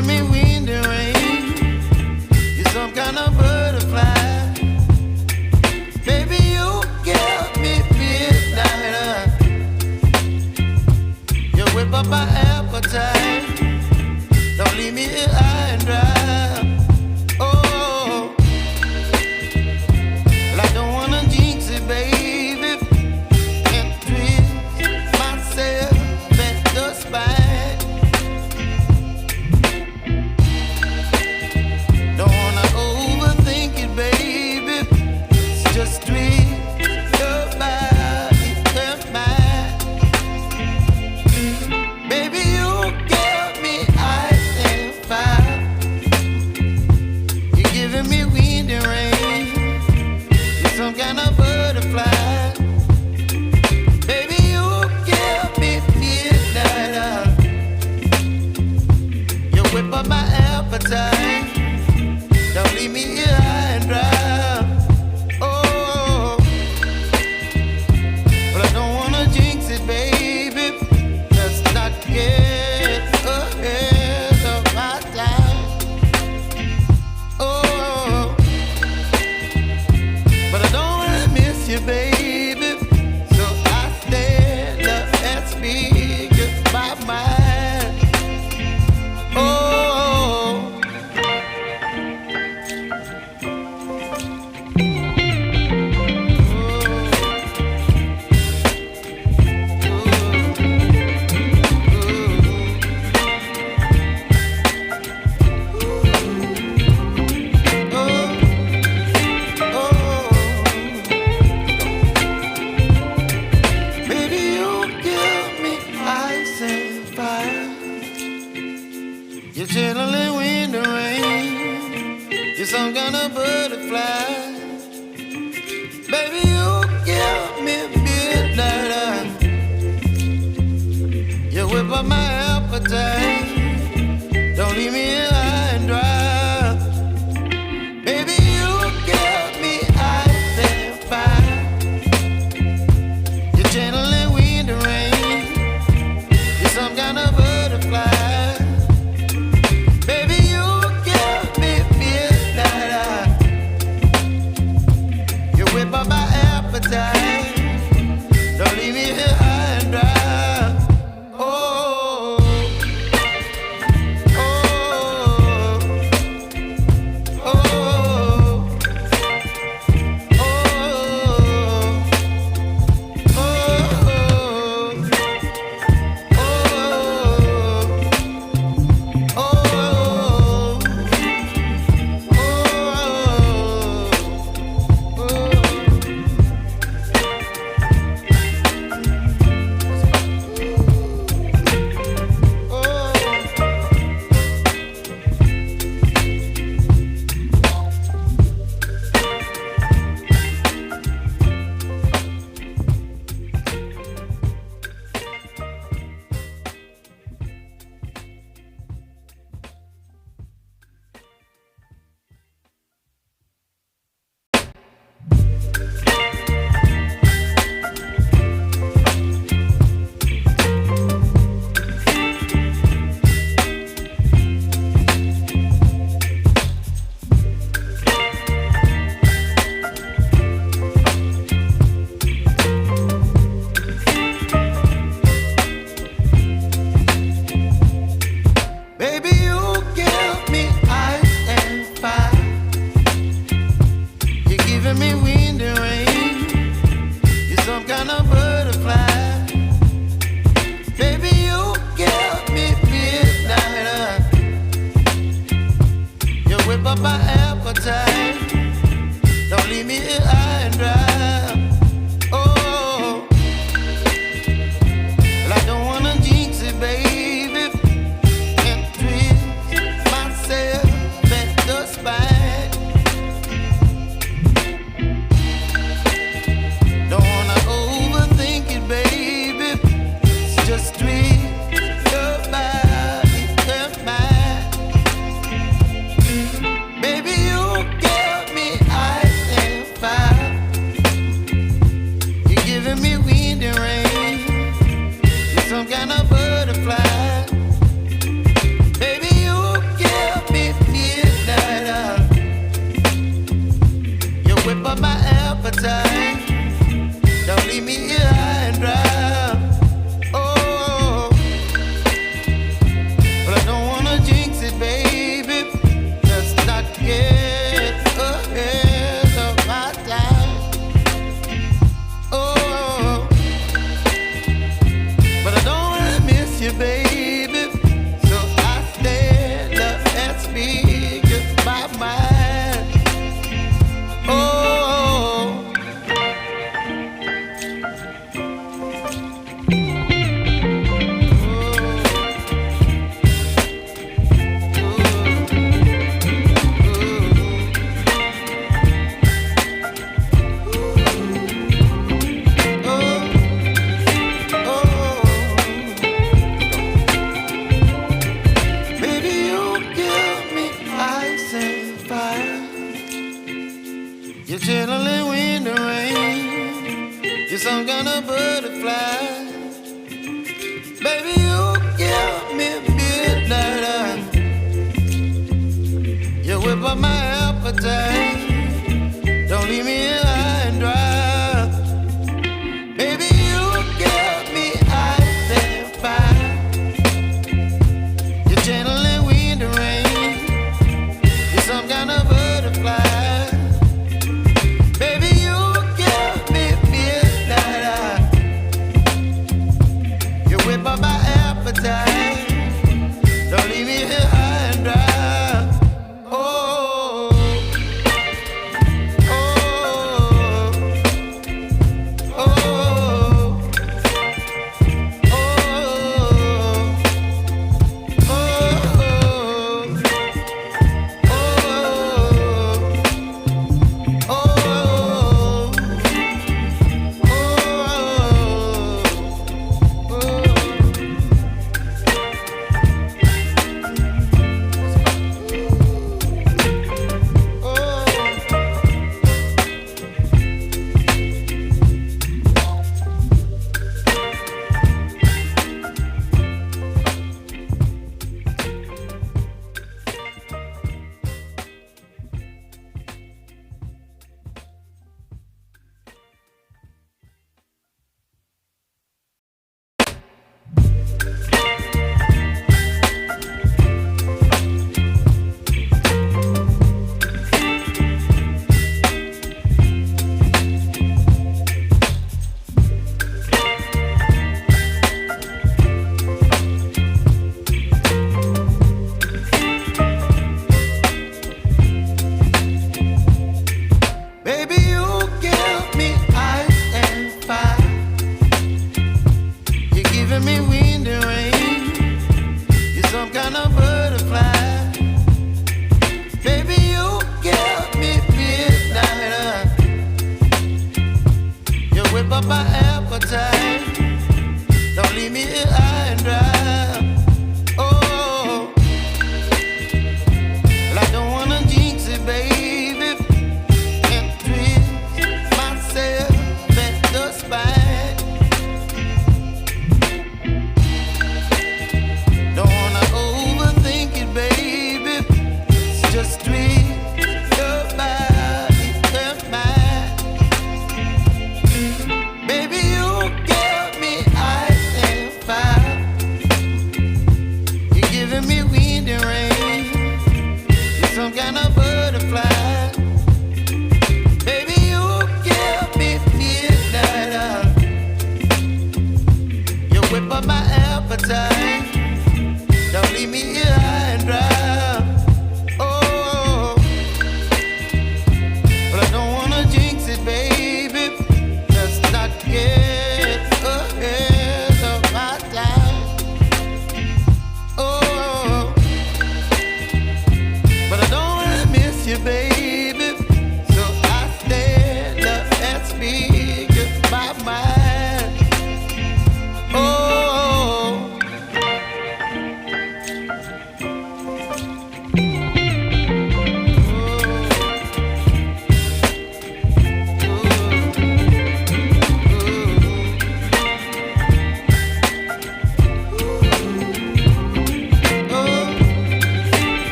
giving me wind and rain. You're some kind of butterfly. Baby, you give me midnight. You whip up my appetite. Don't leave me here high and dry. Oh, well, I don't wanna jinx it, baby, and twist myself at the spine. Don't wanna overthink it, baby. It's just twist your body and mine. Baby, you give me ice and fire. You're giving me wind and rain. You're some kind of butterfly. Baby, you give me midnight. You whip up my appetite. Don't leave me here high and dry. Oh, but I don't wanna jinx it, baby. Let's not get ahead of my time. Oh, but I don't wanna miss you, baby. So I stand up and speak my mind. Oh. Baby, you give me ice and fire. You're channeling wind and rain. You're some kind of butterfly. Baby, you give me midnight. You whip up my appetite. Don't leave me here high and dry. Baby, you give me ice and fire. You're channeling wind and rain. You're some kind of butterfly. Baby, you give me midnight. You whip up my appetite. Don't leave me here high and dry. Oh, oh, oh, oh, baby, you give me ice and fire. You're giving me wind and rain. You're some kind of butterfly. Baby, you give me midnight. You whip up my appetite. Don't leave me here high and dry. Oh, well, I don't wanna jinx it, baby, and twist myself at the spine. Don't wanna overthink it, baby. It's just twist your body and mine. Baby, you give me ice and fire. up my appetite. Don't leave me here high and dry. Baby, you give me ice and fire. You're channeling wind and rain. You're some kind of butterfly. Baby, you give me midnight. You whip up my appetite. Don't leave me here high and dry. Oh,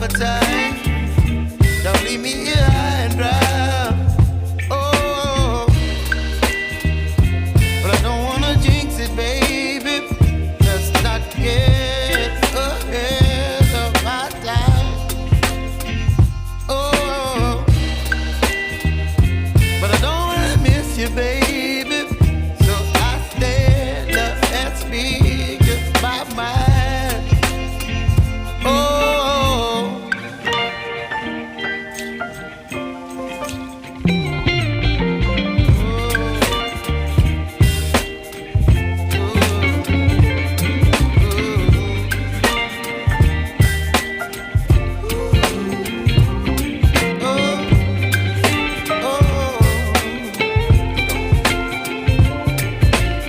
appetite. Don't leave me here high and dry. Oh, but I don't wanna jinx it, baby. Let's not get ahead of my time. Oh, but I don't wanna miss you, baby. So I stand up and speak my mind. Oh,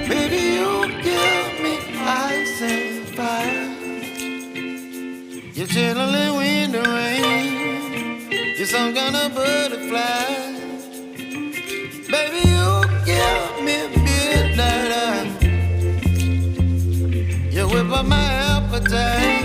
baby, you give me ice and fire. You're chilling when the rain. You're some kind of butterfly. Baby, you give me midnight. You whip up my appetite.